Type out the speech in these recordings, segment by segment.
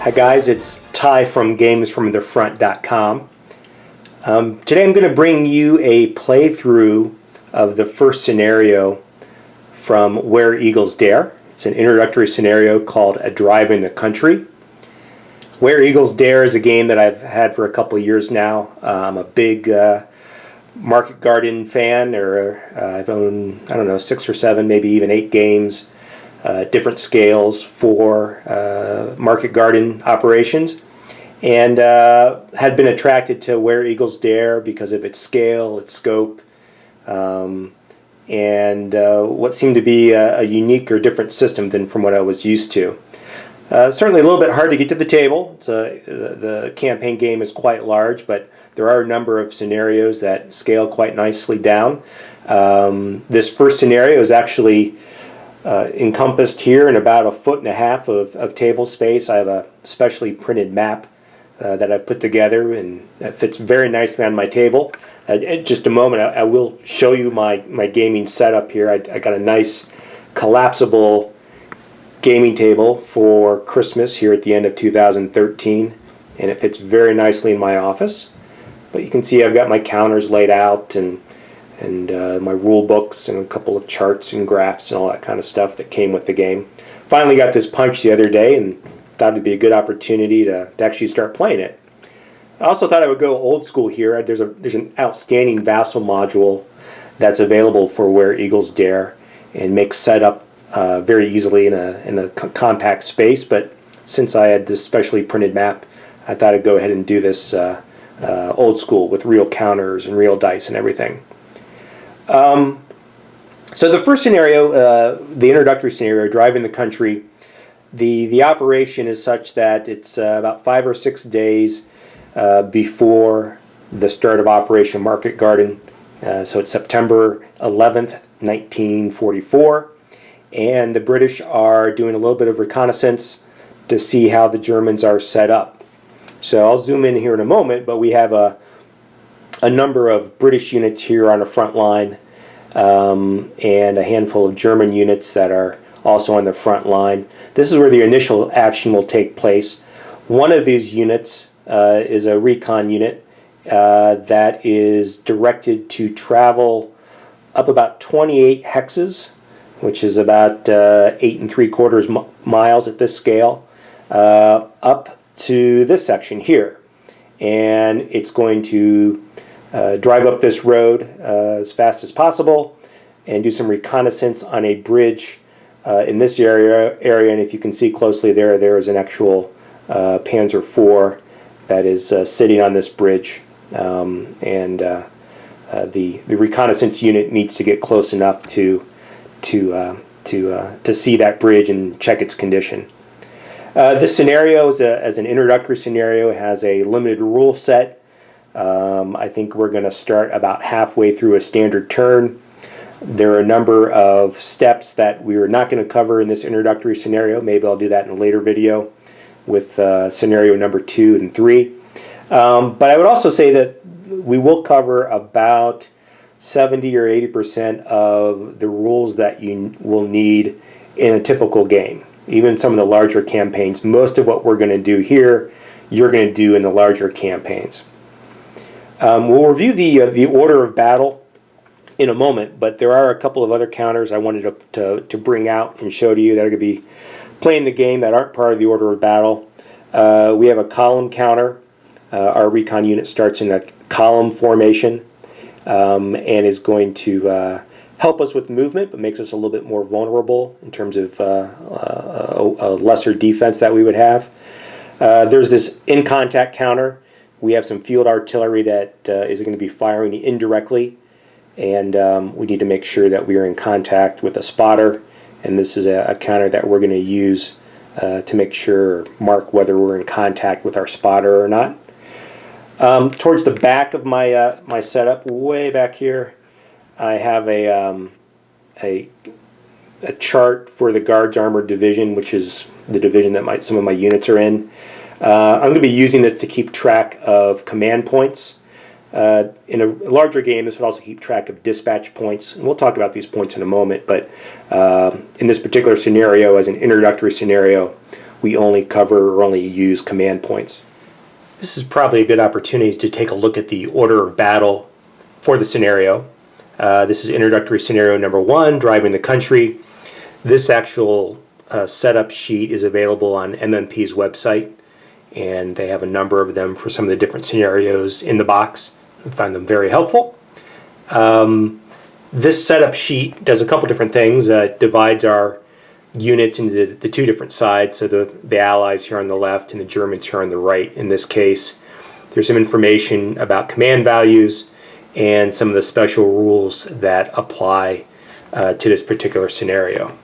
Hi guys, it's Ty from gamesfromthefront.com. Today I'm going to bring you a playthrough of the first scenario from Where Eagles Dare. It's an introductory scenario called A Drive in the Country. Where Eagles Dare is a game that I've had for a couple of years now. I'm a big Market Garden fan, I've owned, 6 or 7, maybe even 8 games. Different scales for Market Garden operations, and had been attracted to Where Eagles Dare because of its scale, its scope, and what seemed to be a unique or different system than from what I was used to. Certainly a little bit hard to get to the table. The campaign game is quite large, but there are a number of scenarios that scale quite nicely down. This first scenario is actually encompassed here in about 1.5 feet of table space. I have a specially printed map that I've put together, and that fits very nicely on my table. In just a moment, I will show you my gaming setup here. I got a nice collapsible gaming table for Christmas here at the end of 2013, and it fits very nicely in my office. But you can see I've got my counters laid out, and my rule books and a couple of charts and graphs and all that kind of stuff that came with the game. Finally got this punch the other day and thought it'd be a good opportunity to actually start playing it. I also thought I would go old school here. There's an outstanding vassal module that's available for Where Eagles Dare and makes setup very easily in a compact space. But since I had this specially printed map, I thought I'd go ahead and do this old school with real counters and real dice and everything. So the first scenario, the introductory scenario, Drive in the Country, the operation is such that it's about 5 or 6 days before the start of Operation Market Garden. So it's September 11th, 1944, and the British are doing a little bit of reconnaissance to see how the Germans are set up. So I'll zoom in here in a moment, but we have a number of British units here on the front line, and a handful of German units that are also on the front line. This is where the initial action will take place. One of these units is a Recon unit that is directed to travel up about 28 hexes, which is about 8 3/4 miles at this scale, up to this section here. And it's going to drive up this road as fast as possible and do some reconnaissance on a bridge in this area. And if you can see closely there is an actual Panzer IV that is sitting on this bridge. The reconnaissance unit needs to get close enough to see that bridge and check its condition. This scenario, as an introductory scenario, has a limited rule set. I think we're going to start about halfway through a standard turn. There are a number of steps that we are not going to cover in this introductory scenario. Maybe I'll do that in a later video with scenario number 2 and 3. But I would also say that we will cover about 70 or 80% of the rules that you will need in a typical game. Even some of the larger campaigns, most of what we're going to do here, you're going to do in the larger campaigns. We'll review the order of battle in a moment, but there are a couple of other counters I wanted to bring out and show to you that are going to be playing the game that aren't part of the order of battle. We have a column counter. Our Recon unit starts in a column formation and is going to help us with movement, but makes us a little bit more vulnerable in terms of a lesser defense that we would have. There's this in-contact counter. We have some field artillery that is going to be firing indirectly, and we need to make sure that we are in contact with a spotter, and this is a counter that we're going to use to make sure, mark whether we're in contact with our spotter or not. Towards the back of my setup, way back here, I have a chart for the Guards Armored Division, which is the division that some of my units are in. I'm going to be using this to keep track of command points. In a larger game, this would also keep track of dispatch points, and we'll talk about these points in a moment, but in this particular scenario, as an introductory scenario, we only cover or only use command points. This is probably a good opportunity to take a look at the order of battle for the scenario. This is introductory scenario number 1, driving the country. This actual setup sheet is available on MMP's website, and they have a number of them for some of the different scenarios in the box. I find them very helpful. This setup sheet does a couple different things. It divides our units into the two different sides, so the Allies here on the left and the Germans here on the right. In this case, there's some information about command values and some of the special rules that apply to this particular scenario.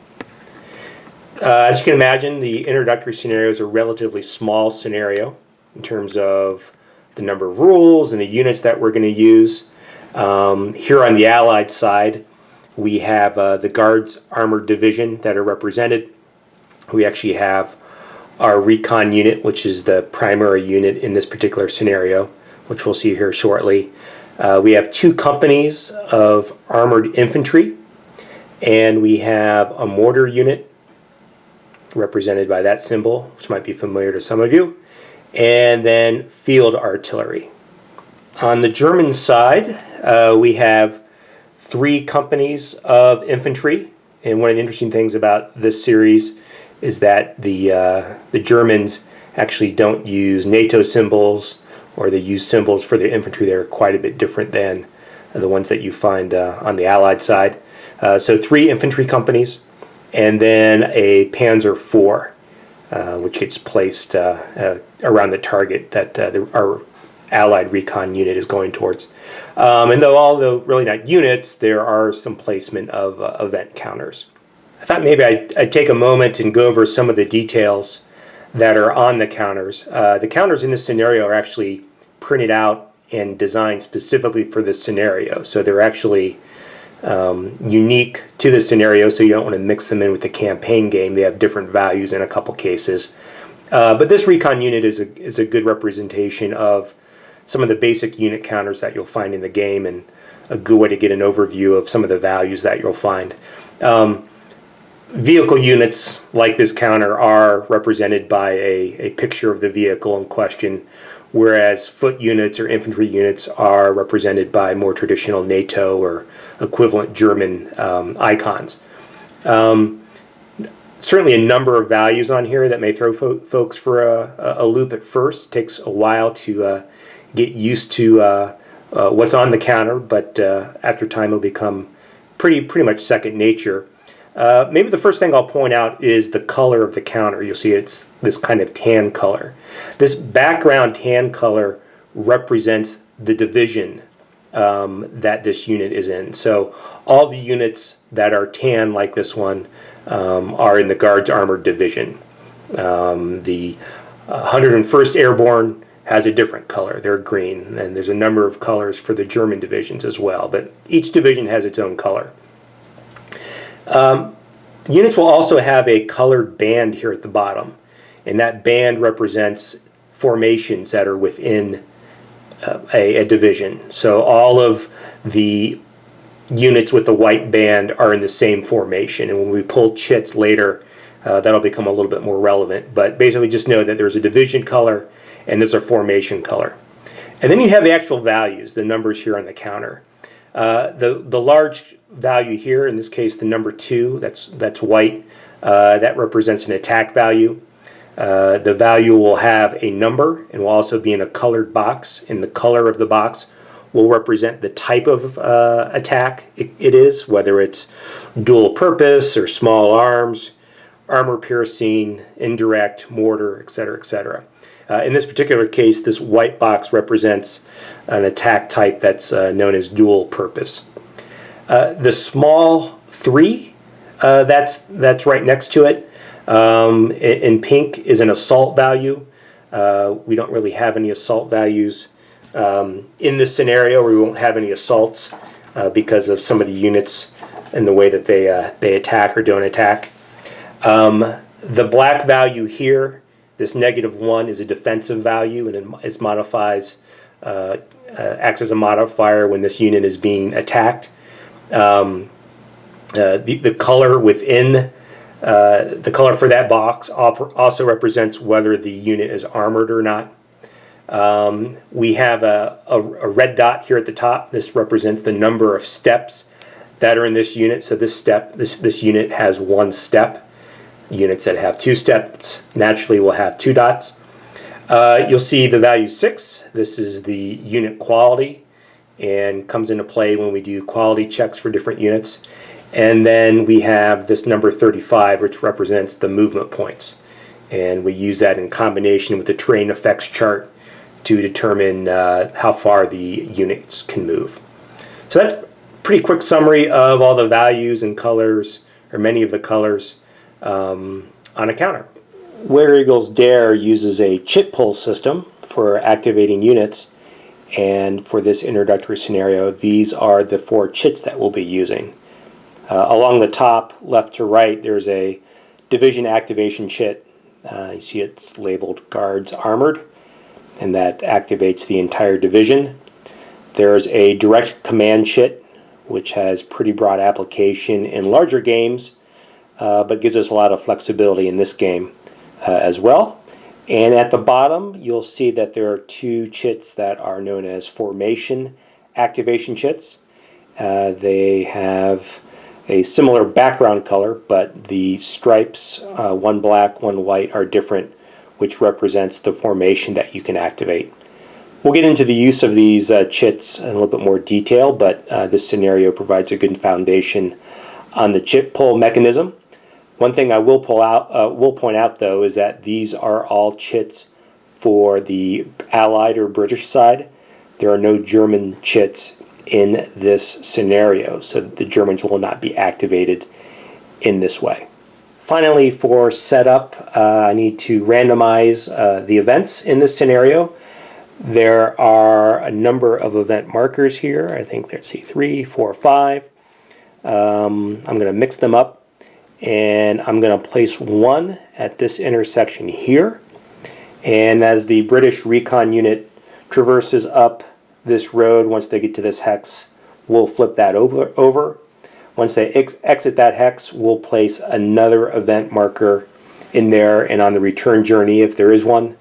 As you can imagine, the introductory scenario is a relatively small scenario in terms of the number of rules and the units that we're going to use. Here on the Allied side, we have the Guards Armored Division that are represented. We actually have our Recon unit, which is the primary unit in this particular scenario, which we'll see here shortly. We have 2 companies of Armored Infantry, and we have a mortar unit represented by that symbol, which might be familiar to some of you, and then field artillery. On the German side, we have 3 companies of infantry, and one of the interesting things about this series is that the Germans actually don't use NATO symbols, or they use symbols for their infantry that are quite a bit different than the ones that you find on the Allied side. So 3 infantry companies, and then a Panzer IV, which gets placed around the target that our Allied Recon unit is going towards. And although really not units, there are some placement of event counters. I thought maybe I'd take a moment and go over some of the details that are on the counters. The counters in this scenario are actually printed out and designed specifically for this scenario. So they're actually unique to the scenario, so you don't want to mix them in with the campaign game. They have different values in a couple cases. But this Recon unit is a good representation of some of the basic unit counters that you'll find in the game, and a good way to get an overview of some of the values that you'll find. Vehicle units like this counter are represented by a picture of the vehicle in question, whereas foot units or infantry units are represented by more traditional NATO or equivalent German icons. Certainly a number of values on here that may throw folks for a loop at first. It takes a while to get used to what's on the counter, but after time it'll become pretty much second nature. Maybe the first thing I'll point out is the color of the counter. You'll see it's this kind of tan color. This background tan color represents the division that this unit is in. So all the units that are tan like this one are in the Guards Armored Division. The 101st Airborne has a different color. They're green, and there's a number of colors for the German divisions as well, but each division has its own color. Units will also have a colored band here at the bottom, and that band represents formations that are within a division. So all of the units with the white band are in the same formation, and when we pull chits later, that'll become a little bit more relevant. But basically just know that there's a division color and there's a formation color. And then you have the actual values, the numbers here on the counter. The large value here, in this case the number 2, that's white, that represents an attack value. The value will have a number and will also be in a colored box, and the color of the box will represent the type of attack it is, whether it's dual purpose or small arms, armor piercing, indirect, mortar, etc., etc. In this particular case, this white box represents an attack type that's known as dual purpose. The small 3, that's right next to it, in pink, is an assault value. We don't really have any assault values in this scenario. We won't have any assaults because of some of the units and the way that they attack or don't attack. The black value here, this -1, is a defensive value, and it modifies, acts as a modifier when this unit is being attacked. The color within The color for that box also represents whether the unit is armored or not. We have a red dot here at the top. This represents the number of steps that are in this unit. So this unit has 1 step. Units that have 2 steps naturally will have 2 dots. You'll see the value 6. This is the unit quality and comes into play when we do quality checks for different units. And then we have this number 35, which represents the movement points. And we use that in combination with the terrain effects chart to determine how far the units can move. So that's a pretty quick summary of all the values and colors, or many of the colors, on a counter. Where Eagles Dare uses a chit pull system for activating units, and for this introductory scenario, these are the 4 chits that we'll be using. Along the top, left to right, there's a division activation chit. You see it's labeled Guards Armored, and that activates the entire division. There's a direct command chit, which has pretty broad application in larger games, but gives us a lot of flexibility in this game as well. And at the bottom, you'll see that there are 2 chits that are known as formation activation chits. They have a similar background color, but the stripes, one black, one white, are different, which represents the formation that you can activate. We'll get into the use of these chits in a little bit more detail, but this scenario provides a good foundation on the chit pull mechanism. One thing I will point out though is that these are all chits for the Allied or British side. There are no German chits in this scenario, so the Germans will not be activated in this way. Finally, for setup, I need to randomize the events in this scenario. There are a number of event markers here. I think, let's see, 3, 4, 5. I'm going to mix them up, and I'm going to place one at this intersection here. And as the British Recon unit traverses up this road, once they get to this hex, we'll flip that over. Once they exit that hex, we'll place another event marker in there, and on the return journey, if there is one,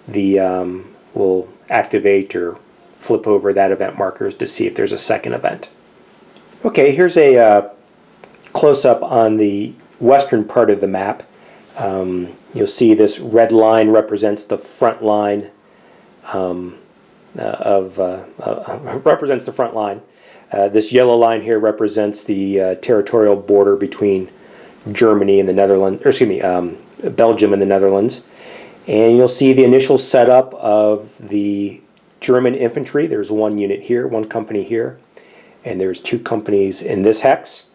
we'll activate or flip over that event markers to see if there's a second event. Okay, here's a close-up on the western part of the map. You'll see this red line represents the front line represents the front line. This yellow line here represents the territorial border between Germany and the Netherlands, or excuse me, Belgium and the Netherlands. And you'll see the initial setup of the German infantry. There's one unit here, one company here, and there's 2 companies in this hex.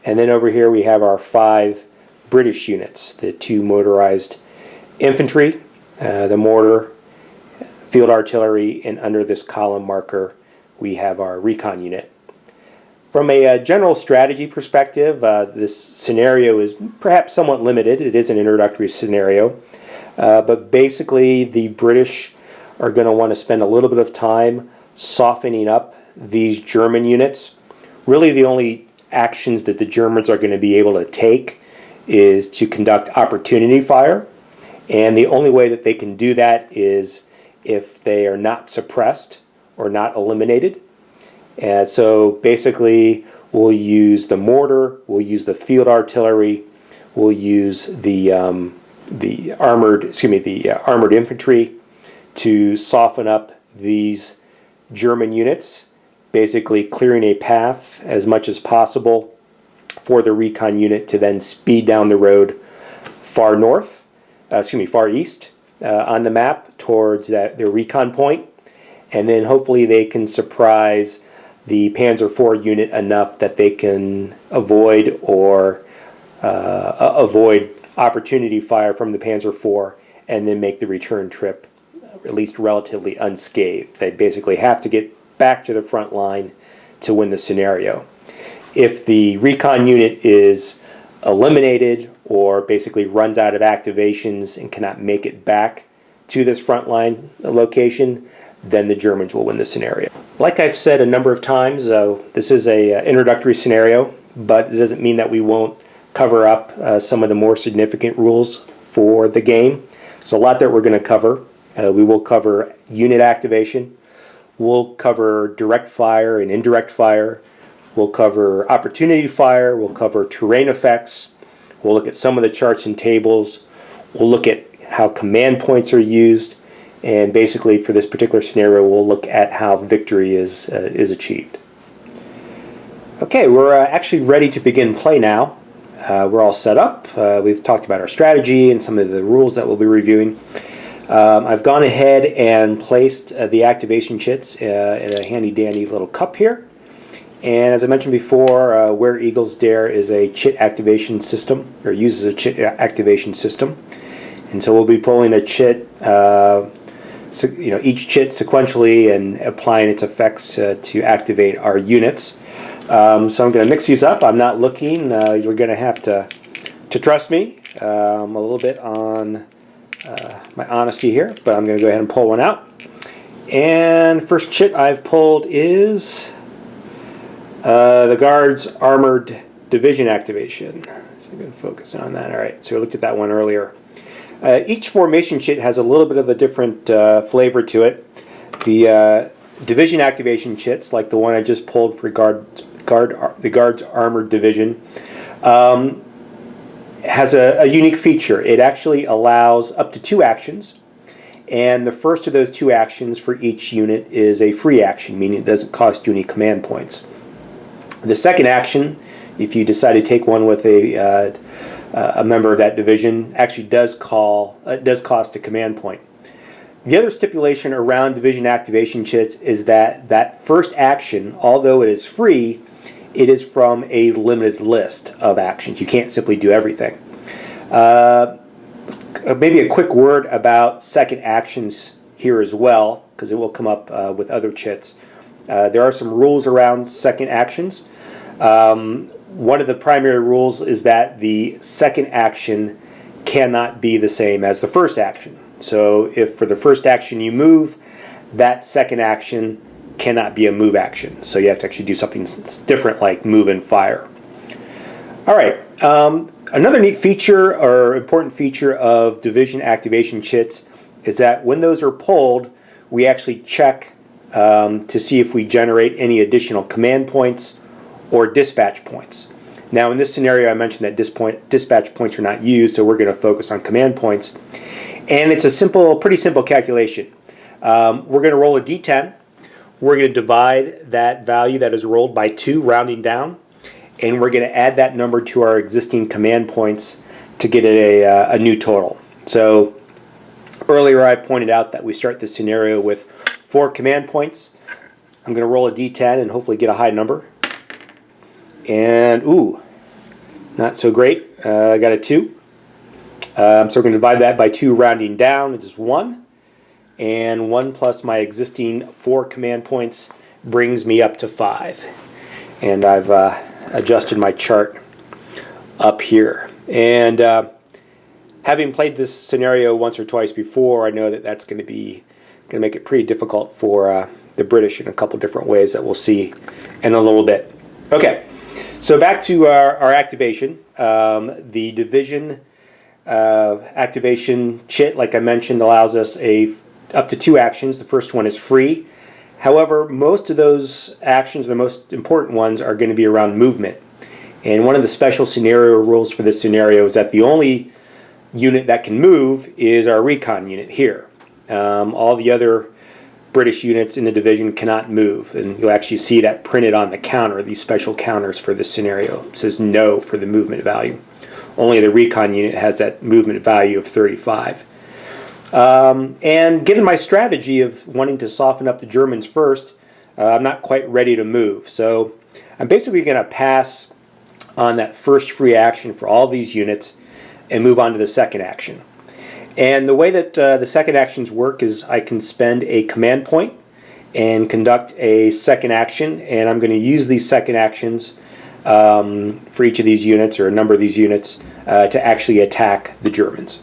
And then over here we have our 5 British units, the 2 motorized infantry, the mortar, field artillery, and under this column marker we have our recon unit. From a general strategy perspective, this scenario is perhaps somewhat limited. It is an introductory scenario, but basically the British are going to want to spend a little bit of time softening up these German units. Really the only actions that the Germans are going to be able to take is to conduct opportunity fire, and the only way that they can do that is if they are not suppressed or not eliminated. And so basically we'll use the mortar, we'll use the field artillery, we'll use the armored infantry to soften up these German units, basically clearing a path as much as possible for the recon unit to then speed down the road far east on the map towards their recon point, and then hopefully they can surprise the Panzer IV unit enough that they can avoid opportunity fire from the Panzer IV and then make the return trip at least relatively unscathed. They basically have to get back to the front line to win the scenario. If the recon unit is eliminated or basically runs out of activations and cannot make it back to this front line location, then the Germans will win the scenario. Like I've said a number of times, this is an introductory scenario, but it doesn't mean that we won't cover up some of the more significant rules for the game. There's a lot that we're going to cover. We will cover unit activation. We'll cover direct fire and indirect fire. We'll cover opportunity fire. We'll cover terrain effects. We'll look at some of the charts and tables. We'll look at how command points are used. And basically, for this particular scenario, we'll look at how victory is achieved. Okay, we're actually ready to begin play now. We're all set up. We've talked about our strategy and some of the rules that we'll be reviewing. I've gone ahead and placed the activation chits in a handy-dandy little cup here. And as I mentioned before, Where Eagles Dare is a chit activation system, or uses a chit activation system. And so we'll be pulling a chit, each chit sequentially and applying its effects to activate our units. So I'm going to mix these up. I'm not looking. You're going to have to trust me a little bit on my honesty here, but I'm going to go ahead and pull one out. And first chit I've pulled is the Guard's Armored Division activation. So I'm going to focus on that. All right, so we looked at that one earlier. Each formation chit has a little bit of a different flavor to it. The division activation chits, like the one I just pulled for the Guard's Armored Division, has a unique feature. It actually allows up to 2 actions, and the first of those 2 actions for each unit is a free action, meaning it doesn't cost you any command points. The second action, if you decide to take one with a member of that division, actually does cost a command point. The other stipulation around division activation chits is that that first action, although it is free, it is from a limited list of actions. You can't simply do everything. Maybe a quick word about second actions here as well, because it will come up with other chits. There are some rules around second actions. One of the primary rules is that the second action cannot be the same as the first action. So if for the first action you move, that second action cannot be a move action. So you have to actually do something different like move and fire. All right. Another neat feature or important feature of division activation chits is that when those are pulled, we actually check to see if we generate any additional command points or dispatch points. Now in this scenario I mentioned that dispatch points are not used, so we're going to focus on command points. And it's a pretty simple calculation. We're going to roll a d10. We're going to divide that value that is rolled by 2, rounding down, and we're going to add that number to our existing command points to get a new total. So earlier I pointed out that we start this scenario with 4 command points. I'm going to roll a d10 and hopefully get a high number. And ooh, not so great. I got a 2. So we're going to divide that by 2, rounding down, which is 1. And 1 plus my existing 4 command points brings me up to 5. And I've adjusted my chart up here. And having played this scenario once or twice before, I know that that's going to make it pretty difficult for the British in a couple different ways that we'll see in a little bit. Okay, so back to our activation. The division activation chit, like I mentioned, allows us up to 2 actions. The first one is free. However, most of those actions, the most important ones, are going to be around movement. And one of the special scenario rules for this scenario is that the only unit that can move is our Recon unit here. All the other British units in the division cannot move, and you'll actually see that printed on the counter, these special counters for this scenario. It says no for the movement value. Only the Recon unit has that movement value of 35. And given my strategy of wanting to soften up the Germans first, I'm not quite ready to move. So I'm basically going to pass on that first free action for all these units and move on to the second action. And the way that the second actions work is I can spend a command point and conduct a second action, and I'm going to use these second actions for each of these units, or a number of these units, to actually attack the Germans.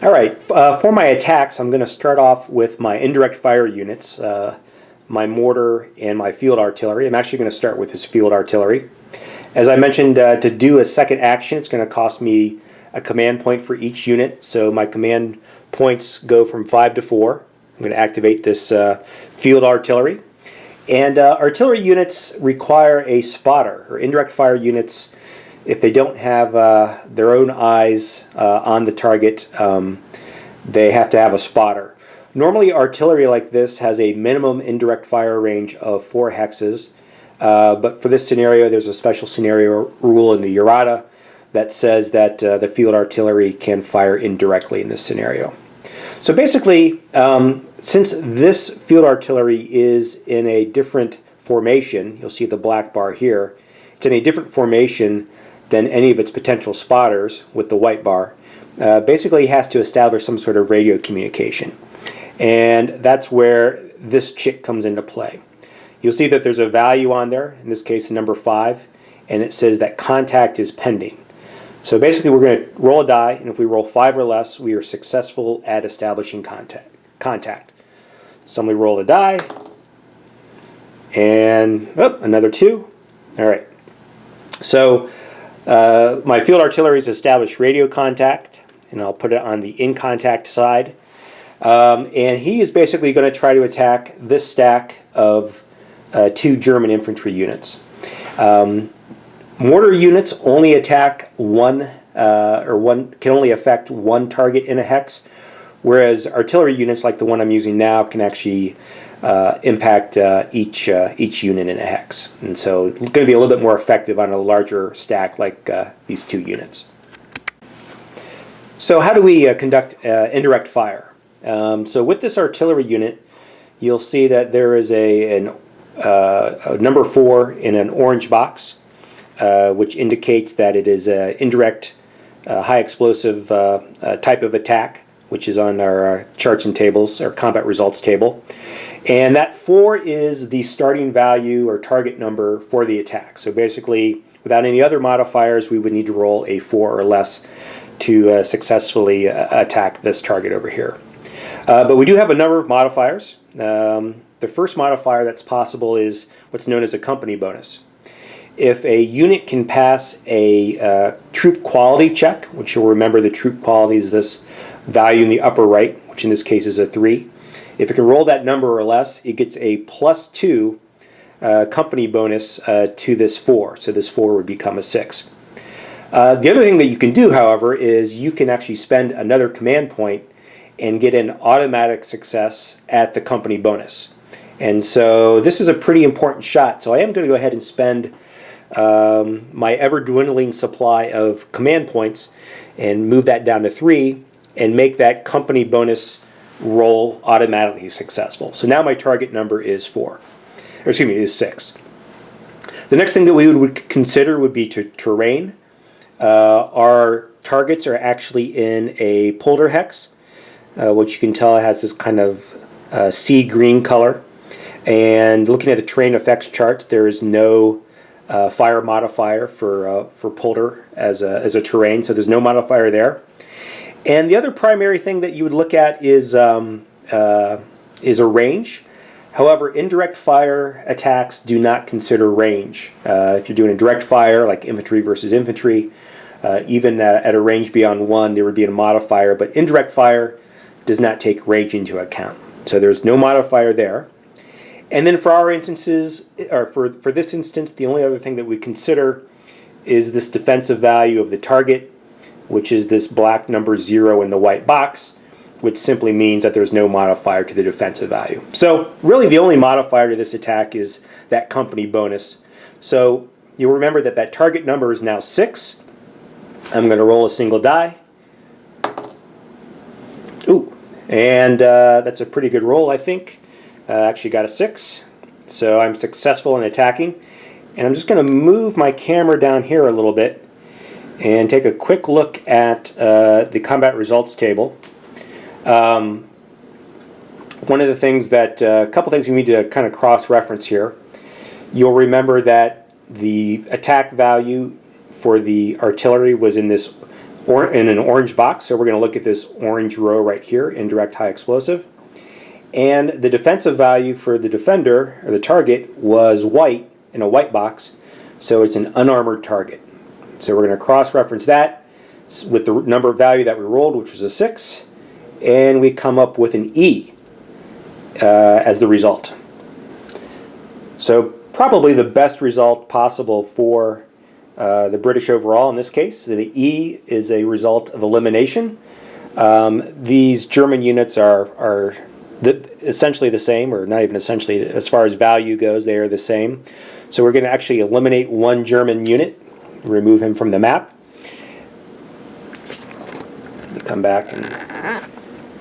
All right, for my attacks, I'm going to start off with my indirect fire units, my mortar and my field artillery. I'm actually going to start with this field artillery. As I mentioned, to do a second action, it's going to cost me a command point for each unit. So my command points go from 5 to 4. I'm going to activate this field artillery. And artillery units require a spotter, or indirect fire units. If they don't have their own eyes on the target, they have to have a spotter. Normally, artillery like this has a minimum indirect fire range of 4 hexes. But for this scenario, there's a special scenario rule in the errata that says that the field artillery can fire indirectly in this scenario. So basically, since this field artillery is in a different formation, you'll see the black bar here, it's in a different formation than any of its potential spotters with the white bar. Basically, it has to establish some sort of radio communication. And that's where this chick comes into play. You'll see that there's a value on there, in this case, number 5, and it says that contact is pending. So basically, we're going to roll a die, and if we roll 5 or less, we are successful at establishing contact. Somebody roll a die, and another 2. All right. So my field artillery has established radio contact, and I'll put it on the in contact side. And he is basically going to try to attack this stack of 2 German infantry units. Mortar units only attack one can only affect one target in a hex, whereas artillery units like the one I'm using now can actually impact each unit in a hex, and so it's going to be a little bit more effective on a larger stack like these 2 units. So how do we conduct indirect fire? So with this artillery unit, you'll see that there is a number 4 in an orange box, which indicates that it is an indirect high explosive type of attack, which is on our charts and tables, our combat results table. And that 4 is the starting value or target number for the attack. So basically, without any other modifiers, we would need to roll a 4 or less to successfully attack this target over here. But we do have a number of modifiers. The first modifier that's possible is what's known as a company bonus. If a unit can pass a troop quality check, which you'll remember the troop quality is this value in the upper right, which in this case is a 3. If it can roll that number or less, it gets a +2 company bonus to this 4. So this 4 would become a 6. The other thing that you can do, however, is you can actually spend another command point and get an automatic success at the company bonus. And so this is a pretty important shot. So I am going to go ahead and spend my ever-dwindling supply of command points and move that down to 3 and make that company bonus roll automatically successful. So now my target number is 6. The next thing that we would consider would be terrain. Our targets are actually in a polder hex, which you can tell has this kind of sea green color. And looking at the terrain effects charts, there is no fire modifier for polder as a terrain, so there's no modifier there. And the other primary thing that you would look at is a range. However, indirect fire attacks do not consider range. If you're doing a direct fire, like infantry versus infantry, even at a range beyond 1, there would be a modifier, but indirect fire does not take range into account. So there's no modifier there. And then for our instances, or for this instance, the only other thing that we consider is this defensive value of the target, which is this black number 0 in the white box, which simply means that there's no modifier to the defensive value. So really the only modifier to this attack is that company bonus. So you'll remember that that target number is now 6. I'm going to roll a single die. Ooh, and that's a pretty good roll, I think. Actually got a 6, so I'm successful in attacking. And I'm just going to move my camera down here a little bit and take a quick look at the combat results table. One of the things that, a couple things we need to kind of cross-reference here. You'll remember that the attack value for the artillery was in this in an orange box, so we're going to look at this orange row right here, indirect high explosive. And the defensive value for the defender, or the target, was white in a white box. so it's an unarmored target. So we're going to cross-reference that with the number value that we rolled, which was a 6, and we come up with an E as the result. So probably the best result possible for the British overall in this case. The E is a result of elimination. These German units are essentially the same, or not even essentially, as far as value goes, they are the same. So we're going to actually eliminate one German unit, remove him from the map. Let me come back and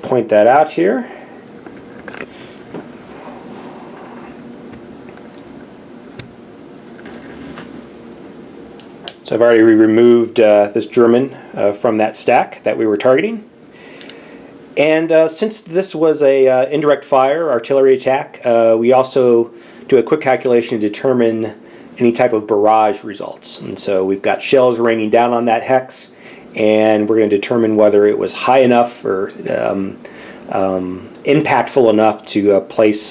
point that out here. So I've already removed this German from that stack that we were targeting. And since this was a indirect fire artillery attack, we also do a quick calculation to determine any type of barrage results. And so we've got shells raining down on that hex, and we're going to determine whether it was high enough or impactful enough to place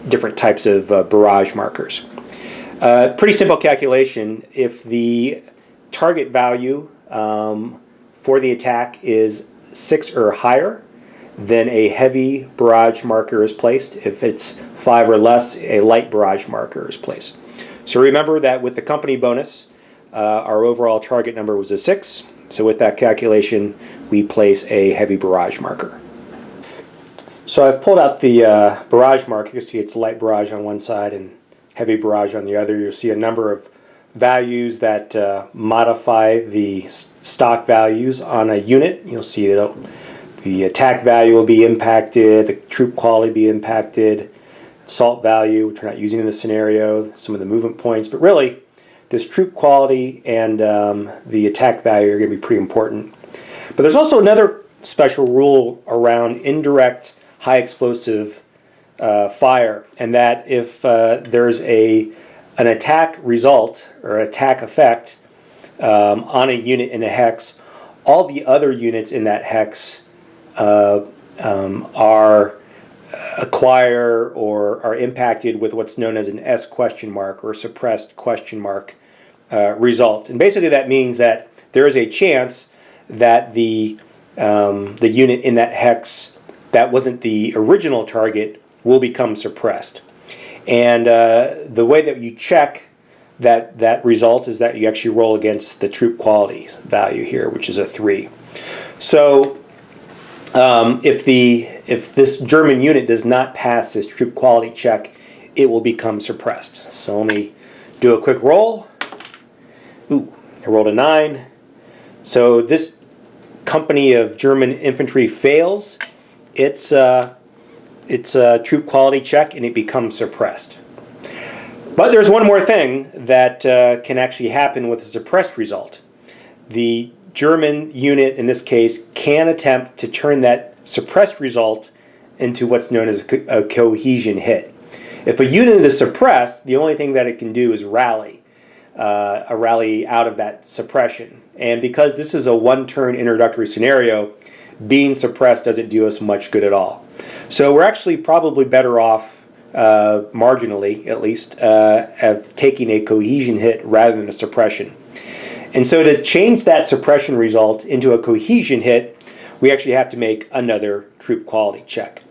different types of barrage markers. Pretty simple calculation. If the target value for the attack is 6 or higher, then a heavy barrage marker is placed. If it's 5 or less, a light barrage marker is placed. So remember that with the company bonus, our overall target number was a 6. So with that calculation, we place a heavy barrage marker. So I've pulled out the barrage marker. You can see it's light barrage on one side and heavy barrage on the other. You'll see a number of values that modify the stock values on a unit. You'll see that the attack value will be impacted, the troop quality be impacted, assault value, which we're not using in this scenario, some of the movement points, but really this troop quality and the attack value are going to be pretty important. But there's also another special rule around indirect high explosive fire, and that if there's an attack result or attack effect on a unit in a hex, all the other units in that hex acquire or are impacted with what's known as an S question mark or suppressed question mark result. And basically that means that there is a chance that the unit in that hex that wasn't the original target will become suppressed. And the way that you check that result is that you actually roll against the troop quality value here, which is a 3. So if this German unit does not pass this troop quality check, it will become suppressed. So let me do a quick roll. Ooh, I rolled a 9. So this company of German infantry fails its troop quality check, and it becomes suppressed. But there's one more thing that can actually happen with a suppressed result. The German unit, in this case, can attempt to turn that suppressed result into what's known as a cohesion hit. If a unit is suppressed, the only thing that it can do is rally out of that suppression. And because this is a one-turn introductory scenario, being suppressed doesn't do us much good at all. So we're actually probably better off, marginally at least, of taking a cohesion hit rather than a suppression. And so to change that suppression result into a cohesion hit, we actually have to make another troop quality check.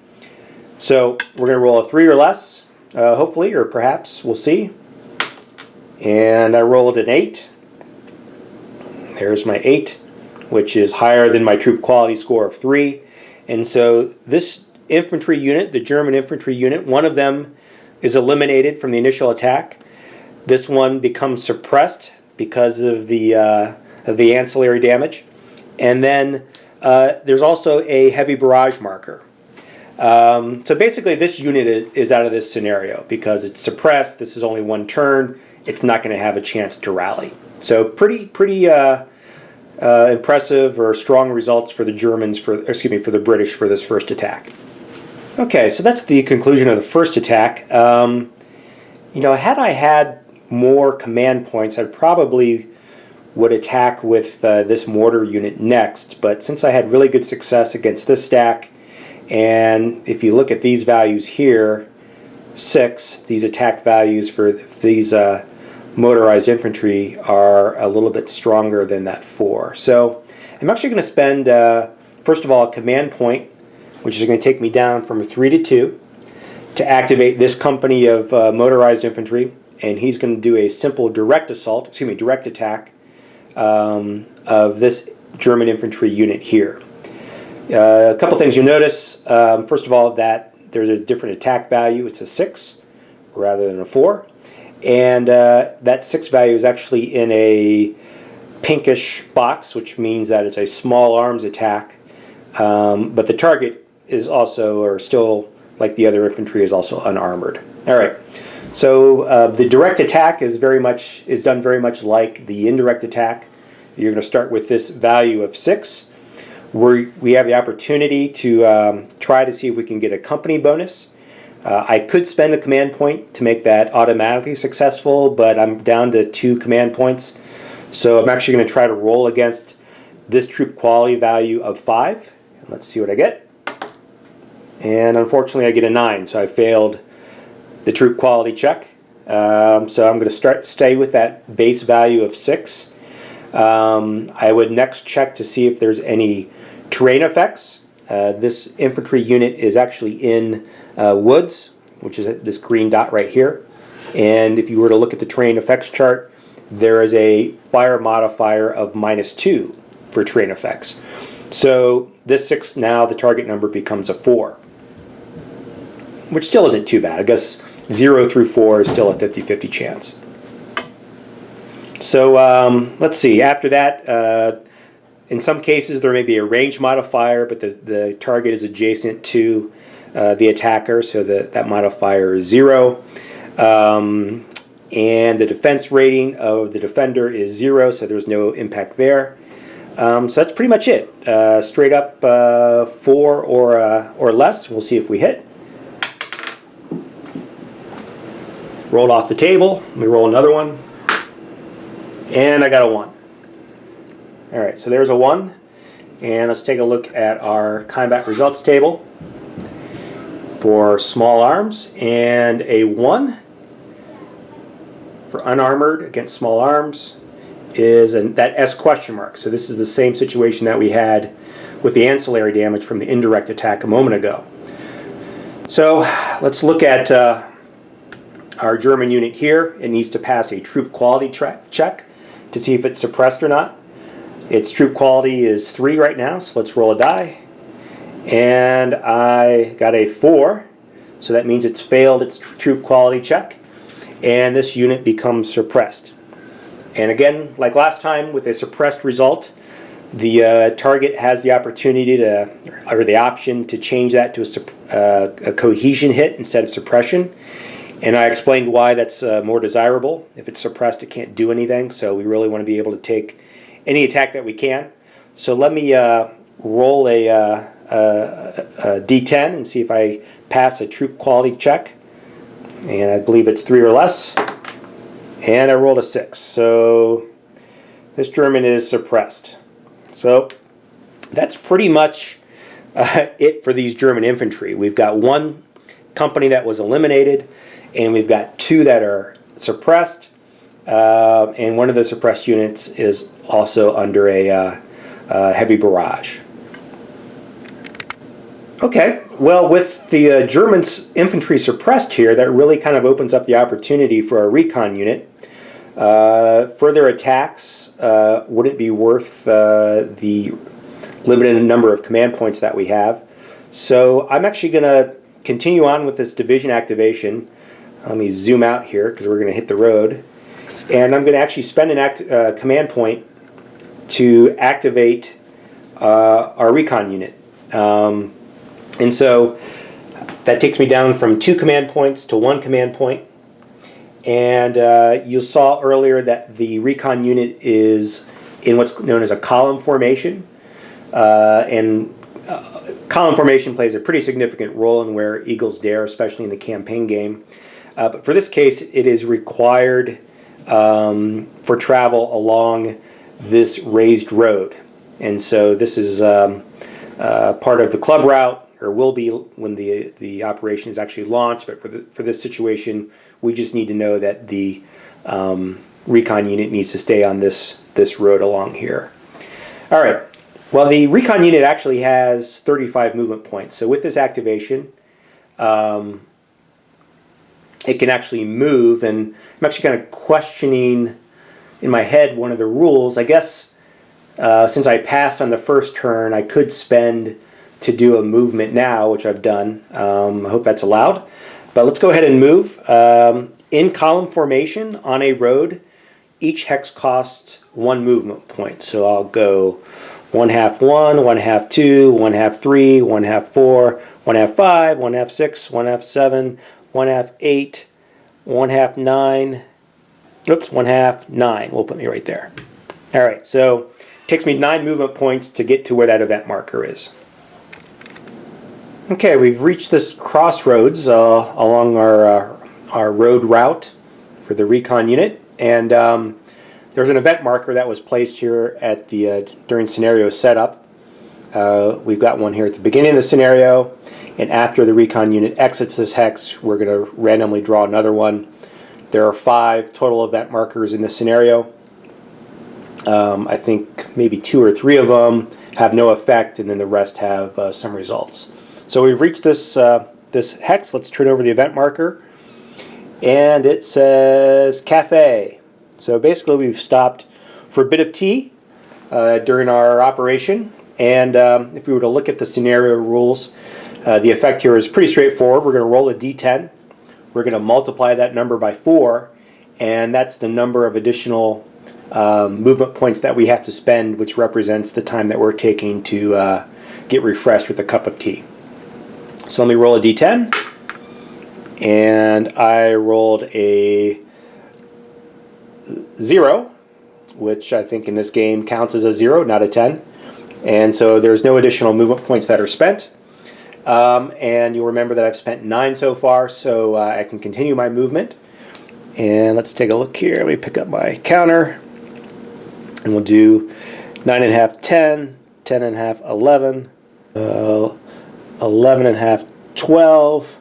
So we're going to roll a 3 or less, hopefully, or perhaps, we'll see. And I rolled an 8. There's my 8, which is higher than my troop quality score of 3. And so this infantry unit, the German infantry unit, one of them is eliminated from the initial attack. This one becomes suppressed because of the ancillary damage. And then there's also a heavy barrage marker. So basically this unit is out of this scenario because it's suppressed. This is only one turn. It's not going to have a chance to rally. So pretty impressive or strong results for the Germans, for the British for this first attack. Okay, so that's the conclusion of the first attack. Had I had more command points, I probably would attack with this mortar unit next. But since I had really good success against this stack, and if you look at these values here, 6, these attack values for these motorized infantry are a little bit stronger than that 4. So I'm actually going to spend, first of all, a command point, which is going to take me down from a 3 to 2, to activate this company of motorized infantry, and he's going to do a simple direct attack of this German infantry unit here. A couple things you'll notice. First of all, that there's a different attack value. It's a 6 rather than a 4. And that 6 value is actually in a pinkish box, which means that it's a small arms attack. But the target is also, or still like the other infantry, is also unarmored. All right. So the direct attack is done very much like the indirect attack. You're going to start with this value of 6. We have the opportunity to try to see if we can get a company bonus. I could spend a command point to make that automatically successful, but I'm down to 2 command points. So I'm actually going to try to roll against this troop quality value of 5. Let's see what I get. And unfortunately I get a 9, so I failed the troop quality check. So I'm going to stay with that base value of 6. I would next check to see if there's any terrain effects. This infantry unit is actually in woods, which is this green dot right here. And if you were to look at the terrain effects chart, there is a fire modifier of -2 for terrain effects. So this 6, now the target number becomes a 4, which still isn't too bad. I guess 0 through 4 is still a 50-50 chance. So let's see. After that, in some cases there may be a range modifier, but the target is adjacent to the attacker, so that modifier is 0. And the defense rating of the defender is 0, so there's no impact there. So that's pretty much it. Straight up 4 or less. We'll see if we hit. Rolled off the table. Let me roll another one. And I got a 1. All right, so there's a 1. And let's take a look at our combat results table for small arms. And a 1 for unarmored against small arms is that S question mark. So this is the same situation that we had with the ancillary damage from the indirect attack a moment ago. So let's look at our German unit here. It needs to pass a troop quality check to see if it's suppressed or not. Its troop quality is 3 right now, so let's roll a die. And I got a 4, so that means it's failed its troop quality check, and this unit becomes suppressed. And again, like last time with a suppressed result, the target has the opportunity to, or the option to change that to a cohesion hit instead of suppression. And I explained why that's more desirable. If it's suppressed, it can't do anything, so we really want to be able to take any attack that we can. So let me roll a D10 and see if I pass a troop quality check. And I believe it's 3 or less. And I rolled a 6. So this German is suppressed. So that's pretty much it for these German infantry. We've got 1 company that was eliminated, and we've got 2 that are suppressed, and one of the suppressed units is also under a heavy barrage. Okay, well, with the German infantry suppressed here, that really kind of opens up the opportunity for a recon unit. Further attacks wouldn't be worth the limited number of command points that we have. So I'm actually going to continue on with this division activation. Let me zoom out here because we're going to hit the road. And I'm going to actually spend a command point to activate our recon unit. And so that takes me down from 2 command points to 1 command point. And you saw earlier that the recon unit is in what's known as a column formation. And column formation plays a pretty significant role in where eagles dare, especially in the campaign game. But for this case, it is required for travel along this raised road. And so this is part of the club route, or will be when the operation is actually launched. But for this situation, we just need to know that the recon unit needs to stay on this road along here. All right. Well, the recon unit actually has 35 movement points. So with this activation, it can actually move. And I'm actually kind of questioning in my head one of the rules. I guess since I passed on the first turn, I could spend to do a movement now, which I've done. I hope that's allowed. But let's go ahead and move. In column formation on a road, each hex costs 1 movement point. So I'll go 1/2 1, 1/2 2, 1/2 3, 1/2 4, 1/2 5, 1/2 6, 1/2 7, 1/2 8, 1/2 9. Oops, 1/2 9. We'll put me right there. All right, so it takes me 9 movement points to get to where that event marker is. Okay, we've reached this crossroads along our road route for the recon unit, and there's an event marker that was placed here at the during scenario setup. We've got one here at the beginning of the scenario, and after the recon unit exits this hex, we're going to randomly draw another one. There are 5 total event markers in this scenario. I think maybe 2 or 3 of them have no effect, and then the rest have some results. So we've reached this this hex. Let's turn over the event marker, and it says cafe. So basically we've stopped for a bit of tea during our operation, and if we were to look at the scenario rules, the effect here is pretty straightforward. We're going to roll a d10. We're going to multiply that number by 4, and that's the number of additional movement points that we have to spend, which represents the time that we're taking to get refreshed with a cup of tea. So let me roll a d10, and I rolled a 0, which I think in this game counts as a 0, not a 10. And so there's no additional movement points that are spent. And you'll remember that I've spent 9 so far, so I can continue my movement. And let's take a look here. Let me pick up my counter, and we'll do 9.5, 10, 10.5, 11, 11.5, 12,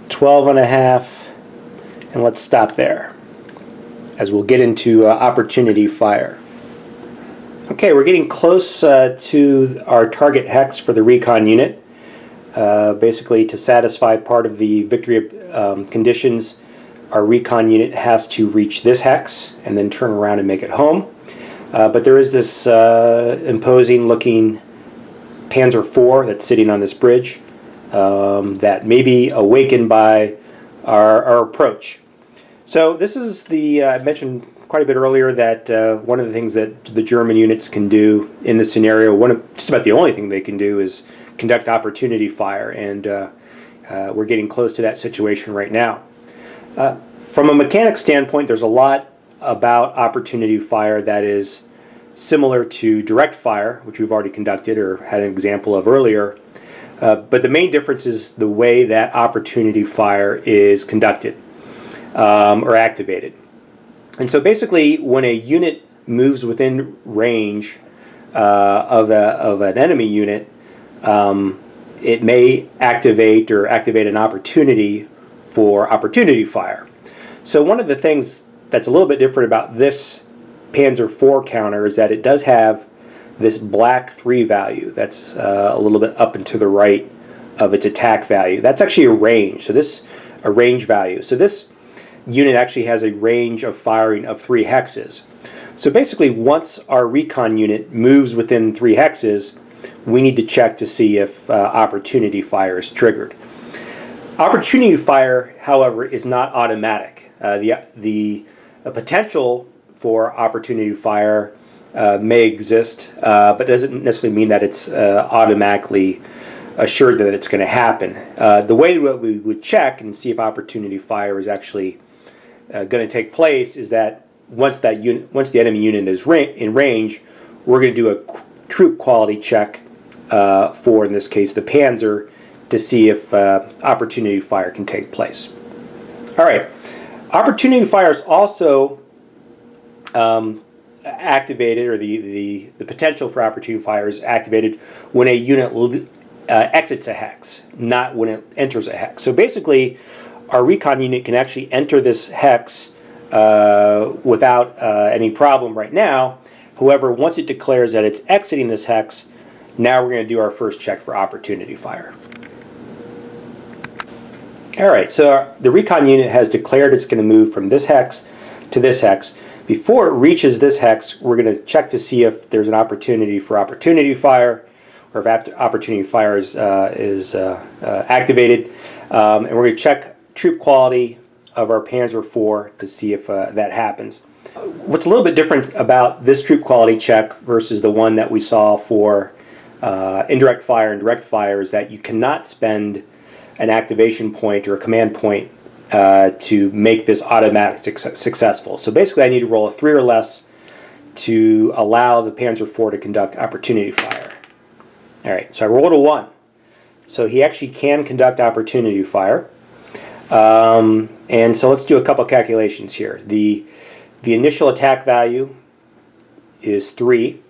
12.5, and let's stop there, as we'll get into opportunity fire. Okay, we're getting close to our target hex for the recon unit. Basically, to satisfy part of the victory conditions, our recon unit has to reach this hex and then turn around and make it home. But there is this imposing looking Panzer IV that's sitting on this bridge that may be awakened by our approach. So this is the, I mentioned quite a bit earlier that one of the things that the German units can do in this scenario, just about the only thing they can do, is conduct opportunity fire, and we're getting close to that situation right now. From a mechanics standpoint, there's a lot about opportunity fire that is similar to direct fire, which we've already conducted or had an example of earlier, but the main difference is the way that opportunity fire is conducted or activated. And so basically, when a unit moves within range of an enemy unit, it may activate an opportunity for opportunity fire. So one of the things that's a little bit different about this Panzer IV counter is that it does have this black 3 value that's a little bit up and to the right of its attack value. That's actually a range. So a range value. So this unit actually has a range of firing of 3 hexes. So basically, once our recon unit moves within 3 hexes, we need to check to see if opportunity fire is triggered. Opportunity fire, however, is not automatic. The potential for opportunity fire may exist, but doesn't necessarily mean that it's automatically assured that it's going to happen. The way that we would check and see if opportunity fire is actually going to take place is that once the enemy unit is in range, we're going to do a troop quality check for, in this case, the Panzer, to see if opportunity fire can take place. All right, opportunity fire is also activated, or the potential for opportunity fire is activated when a unit exits a hex, not when it enters a hex. So basically, our recon unit can actually enter this hex without any problem right now. However, once it declares that it's exiting this hex, now we're going to do our first check for opportunity fire. Alright, so the recon unit has declared it's going to move from this hex to this hex. Before it reaches this hex, we're going to check to see if there's an opportunity for opportunity fire, or if opportunity fire is activated. And we're going to check troop quality of our Panzer IV to see if that happens. What's a little bit different about this troop quality check versus the one that we saw for indirect fire and direct fire is that you cannot spend an activation point or a command point to make this automatic successful. So basically I need to roll a 3 or less to allow the Panzer IV to conduct opportunity fire. Alright, so I rolled a 1. So he actually can conduct opportunity fire. And so let's do a couple calculations here. The initial attack value is 3.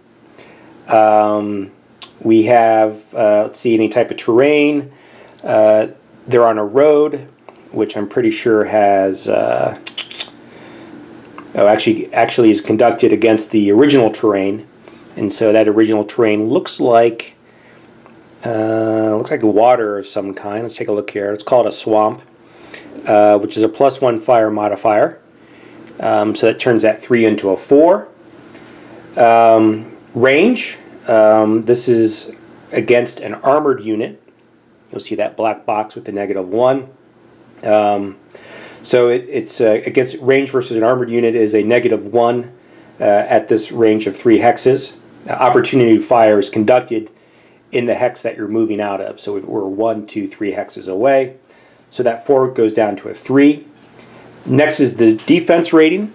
We have, let's see, any type of terrain. They're on a road, which I'm pretty sure has, actually is conducted against the original terrain. And so that original terrain looks like water of some kind. Let's take a look here. Let's call it a swamp, which is a +1 fire modifier. So that turns that 3 into a 4. Range. This is against an armored unit. You'll see that black box with the -1. So it's against range versus an armored unit is a -1 at this range of 3 hexes. Opportunity fire is conducted in the hex that you're moving out of. So we're 1, 2, 3 hexes away. So that 4 goes down to a 3. Next is the defense rating,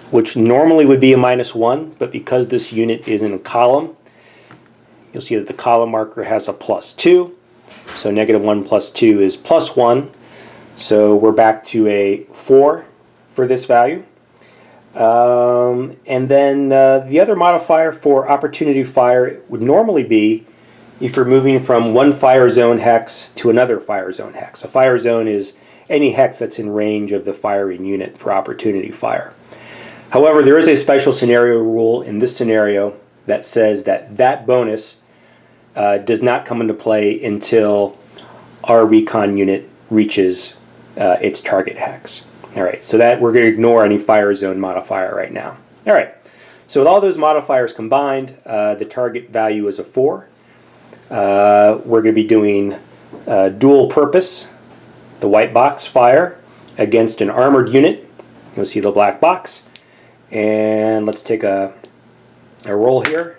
which normally would be a -1, but because this unit is in a column, you'll see that the column marker has a +2. So -1 + 2 is +1. So we're back to a 4 for this value. And then the other modifier for opportunity fire would normally be if you're moving from one fire zone hex to another fire zone hex. A fire zone is any hex that's in range of the firing unit for opportunity fire. However, there is a special scenario rule in this scenario that says that that bonus does not come into play until our recon unit reaches its target hex. Alright, so that we're going to ignore any fire zone modifier right now. Alright, so with all those modifiers combined, the target value is a 4. We're going to be doing dual purpose, the white box fire, against an armored unit. You'll see the black box. And let's take a roll here.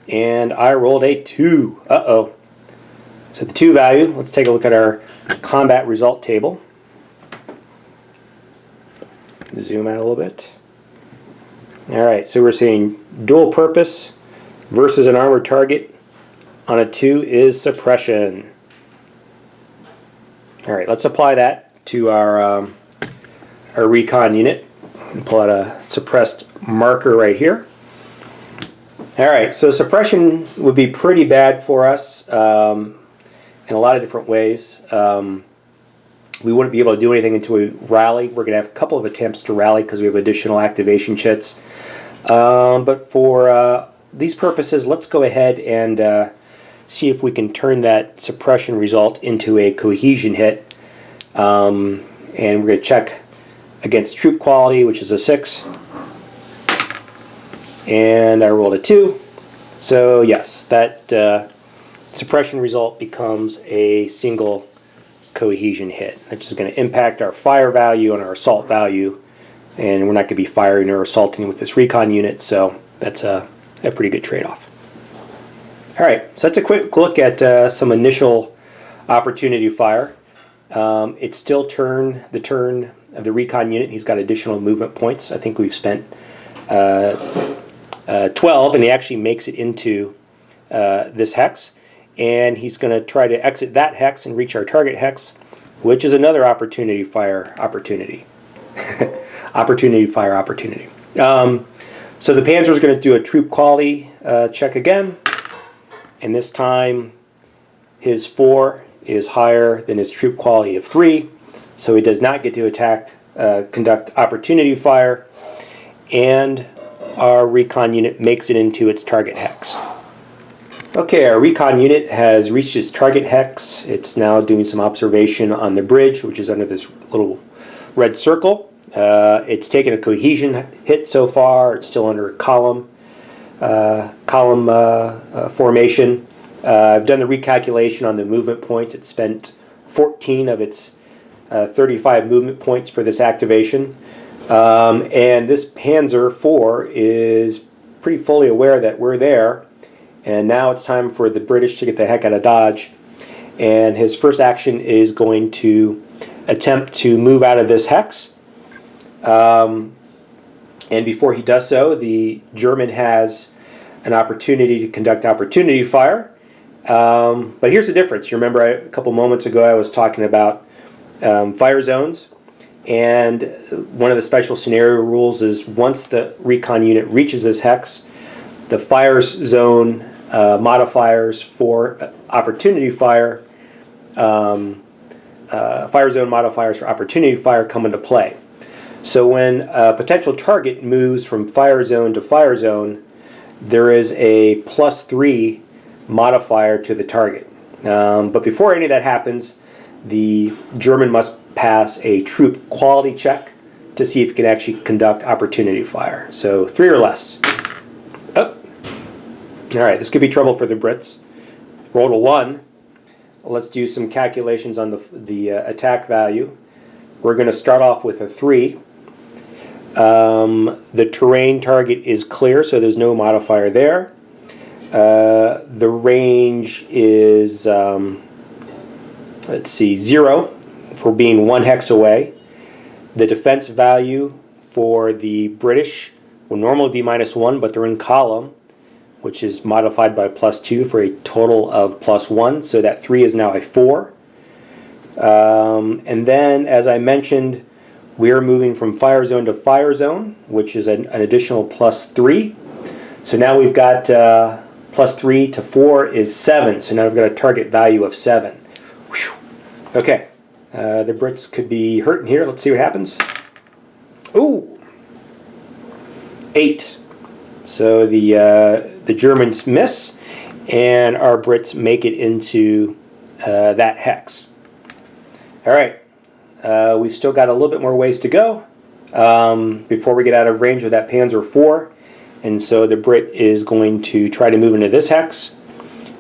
And I rolled a 2. Uh-oh. So the 2 value, let's take a look at our combat result table. Zoom out a little bit. Alright, so we're seeing dual purpose versus an armored target on a 2 is suppression. Alright, let's apply that to our recon unit. Pull out a suppressed marker right here. Alright, so suppression would be pretty bad for us in a lot of different ways. We wouldn't be able to do anything until we rally. We're going to have a couple of attempts to rally because we have additional activation chits. But for these purposes, let's go ahead and see if we can turn that suppression result into a cohesion hit. And we're going to check against troop quality, which is a 6. And I rolled a 2. So yes, that suppression result becomes a single cohesion hit, which is going to impact our fire value and our assault value, and we're not going to be firing or assaulting with this recon unit, so that's a pretty good trade-off. Alright, so that's a quick look at some initial opportunity fire. It's still the turn of the recon unit. He's got additional movement points. I think we've spent 12, and he actually makes it into this hex. And he's going to try to exit that hex and reach our target hex, which is another opportunity fire opportunity. Opportunity fire opportunity. So the Panzer is going to do a troop quality check again, and this time his 4 is higher than his troop quality of 3, so he does not get to attack conduct opportunity fire, and our recon unit makes it into its target hex. Okay, our recon unit has reached its target hex. It's now doing some observation on the bridge, which is under this little red circle. It's taken a cohesion hit so far. It's still under a column formation. I've done the recalculation on the movement points. It spent 14 of its 35 movement points for this activation. And this Panzer IV is pretty fully aware that we're there. And now it's time for the British to get the heck out of Dodge. And his first action is going to attempt to move out of this hex. And before he does so, the German has an opportunity to conduct opportunity fire. But here's the difference. You remember a couple moments ago I was talking about fire zones. And one of the special scenario rules is once the recon unit reaches this hex, the fire zone modifiers for opportunity fire, fire zone modifiers for opportunity fire come into play. So when a potential target moves from fire zone to fire zone, there is a +3 modifier to the target. But before any of that happens, the German must pass a troop quality check to see if it can actually conduct opportunity fire. So 3 or less. Oh. Alright, this could be trouble for the Brits. Rolled a 1. Let's do some calculations on the attack value. We're going to start off with a 3. The terrain target is clear, so there's no modifier there. The range is, let's see, 0 for being 1 hex away. The defense value for the British will normally be -1, but they're in column, which is modified by +2 for a total of +1, so that 3 is now a 4. And then, as I mentioned, we are moving from fire zone to fire zone, which is an additional +3. So now we've got +3 to 4 is 7. So now we've got a target value of 7. Whew. Okay, the Brits could be hurting here. Let's see what happens. Ooh, 8. So the Germans miss, and our Brits make it into that hex. All right. We've still got a little bit more ways to go before we get out of range of that Panzer IV. And so the Brit is going to try to move into this hex.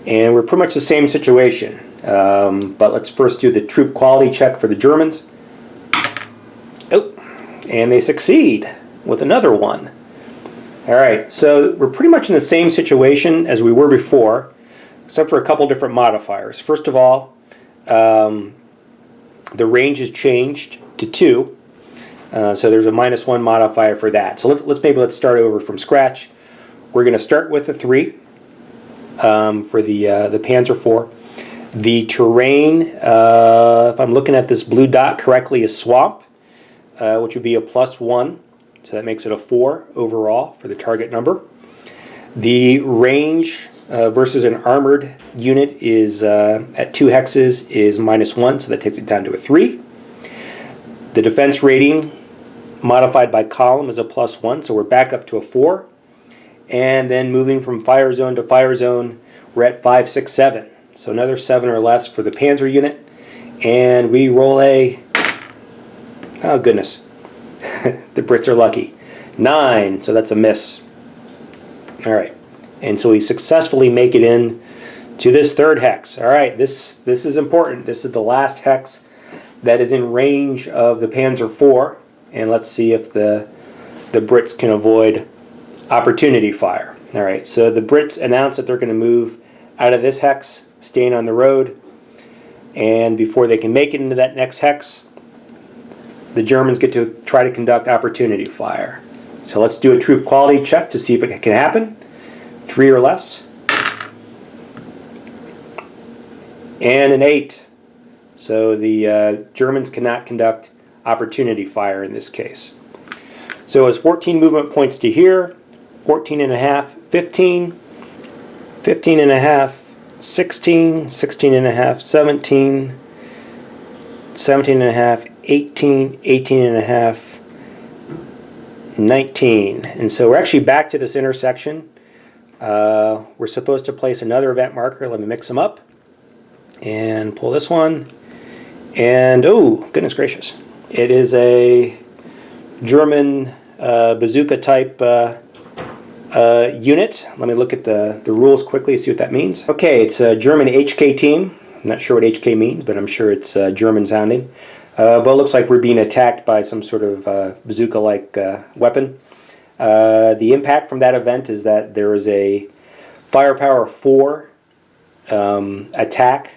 And we're pretty much the same situation. But let's first do the troop quality check for the Germans. Oh, and they succeed with another 1. All right, so we're pretty much in the same situation as we were before, except for a couple different modifiers. First of all, the range is changed to 2, so there's a -1 modifier for that. So let's start over from scratch. We're going to start with a 3 for the Panzer IV. The terrain, if I'm looking at this blue dot correctly, is swamp, which would be a +1, so that makes it a 4 overall for the target number. The range versus an armored unit is at 2 hexes is -1, so that takes it down to a 3. The defense rating modified by column is a +1, so we're back up to a 4. And then moving from fire zone to fire zone, we're at 5, 6, 7. So another 7 or less for the Panzer unit. And we roll a, oh goodness, the Brits are lucky, 9, so that's a miss. All right. And so we successfully make it in to this 3rd hex. All right, this is important. This is the last hex that is in range of the Panzer IV. And let's see if the Brits can avoid opportunity fire. All right, so the Brits announce that they're going to move out of this hex, staying on the road. And before they can make it into that next hex, the Germans get to try to conduct opportunity fire. So let's do a troop quality check to see if it can happen. 3 or less. And an 8. So the Germans cannot conduct opportunity fire in this case. So it's 14 movement points to here, 14 and a half, 15, 15 and a half, 16, 16 and a half, 17, 17 and a half, 18, 18 and a half, 19. And so we're actually back to this intersection. We're supposed to place another event marker. Let me mix them up and pull this one. And oh, goodness gracious. It is a German bazooka type unit. Let me look at the rules quickly, see what that means. Okay, it's a German HK team. I'm not sure what HK means, but I'm sure it's German sounding. But it looks like we're being attacked by some sort of bazooka-like weapon. The impact from that event is that there is a firepower 4 attack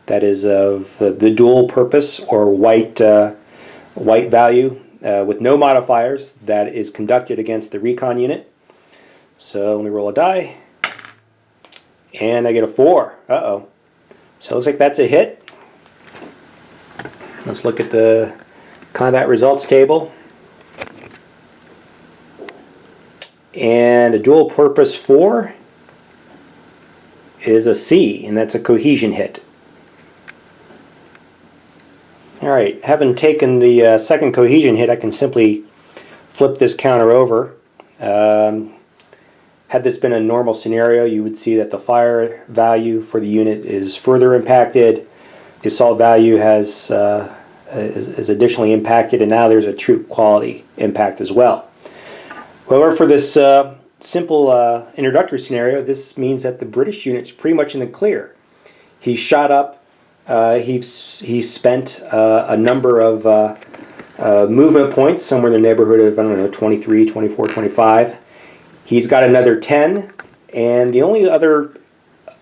that is of the dual purpose or white value with no modifiers that is conducted against the Recon unit. So let me roll a die, and I get a 4. Uh-oh. So it looks like that's a hit. Let's look at the combat results table. And a dual purpose 4 is a C, and that's a cohesion hit. Alright, having taken the second cohesion hit, I can simply flip this counter over. Had this been a normal scenario, you would see that the fire value for the unit is further impacted. The assault value is additionally impacted, and now there's a troop quality impact as well. However, for this simple introductory scenario, this means that the British unit's pretty much in the clear. He shot up. He spent a number of movement points, somewhere in the neighborhood of, I don't know, 23, 24, 25. He's got another 10, and the only other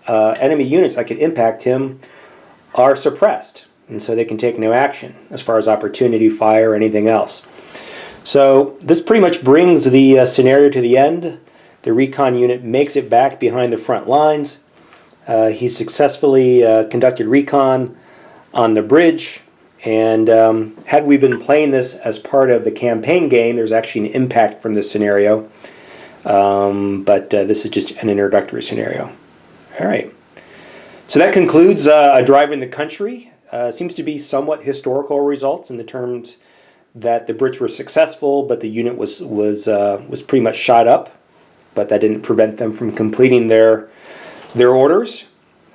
enemy units that could impact him are suppressed, and so they can take no action as far as opportunity fire or anything else. So this pretty much brings the scenario to the end. The Recon unit makes it back behind the front lines. He successfully conducted recon on the bridge, and had we been playing this as part of the campaign game, there's actually an impact from this scenario. But this is just an introductory scenario. All right. So that concludes a drive in the country. Seems to be somewhat historical results in the terms that the Brits were successful, but the unit was pretty much shot up. But that didn't prevent them from completing their orders.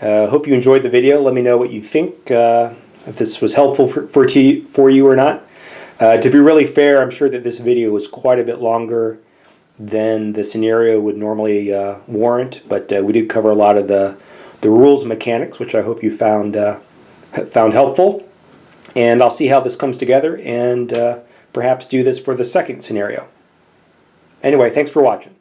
Hope you enjoyed the video. Let me know what you think, if this was helpful for you or not. To be really fair, I'm sure that this video was quite a bit longer than the scenario would normally warrant, but we did cover a lot of the rules and mechanics, which I hope you found helpful. And I'll see how this comes together, and perhaps do this for the second scenario. Anyway, thanks for watching.